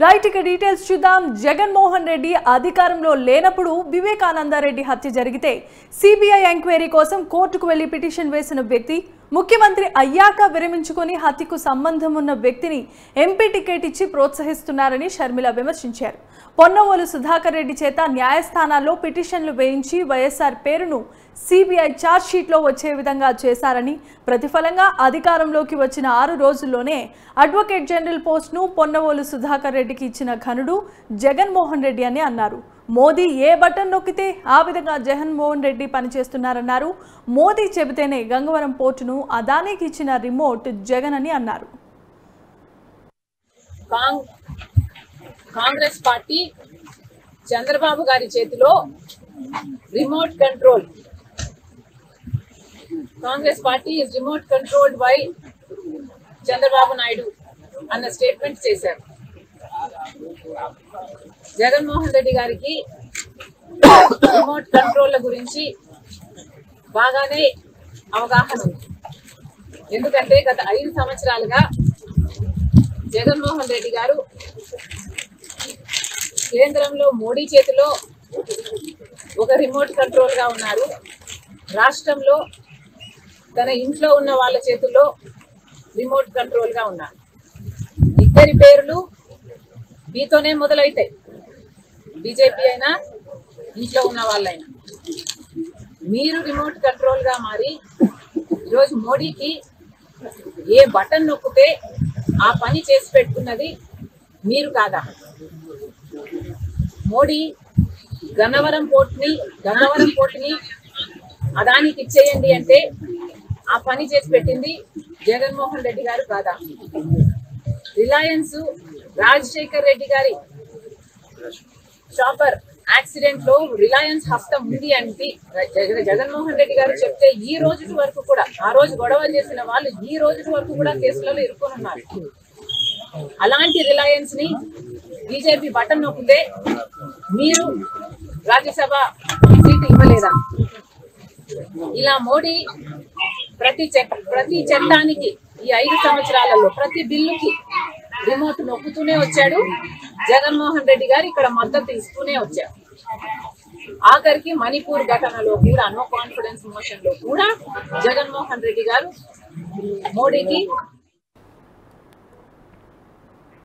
Right ఇక details చూద్దాం. జగన్మోహన్ రెడ్డి అధికారంలో లేనప్పుడు వివేకానందరెడ్డి హత్య జరిగితే సిబిఐ ఎంక్వైరీ కోసం కోర్టుకు వెళ్లి పిటిషన్ వేసిన వ్యక్తి ముఖ్యమంత్రి అయ్యాక విరమించుకొని హత్యకు సంబంధం ఉన్న వ్యక్తిని ఎంపీ టికెట్ ఇచ్చి ప్రోత్సహిస్తున్నారని షర్మిల విమర్శించారు. పొన్నవోలు సుధాకర్ రెడ్డి చేత న్యాయస్థానాల్లో పిటిషన్లు వేయించి వైఎస్ఆర్ పేరును సిబిఐ ఛార్జ్ షీట్లో వచ్చే విధంగా చేశారని, ప్రతిఫలంగా అధికారంలోకి వచ్చిన 6 రోజుల్లోనే అడ్వకేట్ జనరల్ పోస్ట్ను పొన్నవోలు సుధాకర్ రెడ్డికి ఇచ్చిన ఘనుడు జగన్మోహన్ రెడ్డి అని అన్నారు. మోదీ ఏ బటన్ నొక్కితే ఆ విధంగా జగన్మోహన్ రెడ్డి పనిచేస్తున్నారన్నారు. మోదీ చెబితేనే గంగవరం పోర్టును అదానికి ఇచ్చిన రిమోట్ జగన్ అని అన్నారు. కాంగ్రెస్ పార్టీ చంద్రబాబు గారి చేతిలో remote control. Congress party is remote controlled by Chandrababu Naidu అన్న స్టేట్మెంట్ చేశారు. జగన్మోహన్ రెడ్డి గారికి రిమోట్ కంట్రోల్ గురించి బాగానే అవగాహన ఉంది. ఎందుకంటే గత 5 సంవత్సరాలుగా జగన్మోహన్ రెడ్డి గారు కేంద్రంలో మోడీ చేతిలో ఒక రిమోట్ కంట్రోల్ గా ఉన్నారు. రాష్ట్రంలో తన ఇంట్లో ఉన్న వాళ్ళ చేతుల్లో రిమోట్ కంట్రోల్ గా ఉన్నారు. ఇద్దరి పేర్లు బీతోనే మొదలైతాయి. బీజేపీ అయినా ఇంట్లో ఉన్న వాళ్ళైనా. మీరు రిమోట్ కంట్రోల్ గా మారి ఈరోజు మోడీకి ఏ బటన్ నొక్కితే ఆ పని చేసి పెట్టుకున్నది మీరు కాదా? మోడీ గన్నవరం పోర్టుని అదానికి ఇచ్చేయండి అంటే ఆ పని చేసి పెట్టింది జగన్మోహన్ రెడ్డి గారు కాదా? రిలయన్స్ రాజశేఖర్ రెడ్డి గారి షాపర్ యాక్సిడెంట్ లో రిలయన్స్ హస్తం ఉంది అంటే జగన్మోహన్ రెడ్డి గారు చెప్తే ఈ రోజు వరకు కూడా, ఆ రోజు గొడవ చేసిన వాళ్ళు ఈ రోజు వరకు కూడా కేసులలో ఇరుక్కొని ఉన్నారు. అలాంటి రిలయన్స్ ని బీజేపీ బటన్ నొక్కితే మీరు రాజ్యసభ సీటు ఇవ్వలేదా? ఇలా మోడీ ప్రతి చట్టానికి ఈ 5 సంవత్సరాలలో ప్రతి బిల్లుకి రిమోట్ నొక్కుతూనే వచ్చాడు. జగన్మోహన్ రెడ్డి గారు ఇక్కడ మద్దతు ఇస్తూనే వచ్చారు. ఆఖరికి మణిపూర్ ఘటనలో కూడా, నో కాన్ఫిడెన్స్ మోషన్ లో కూడా జగన్మోహన్ రెడ్డి గారు మోడీకి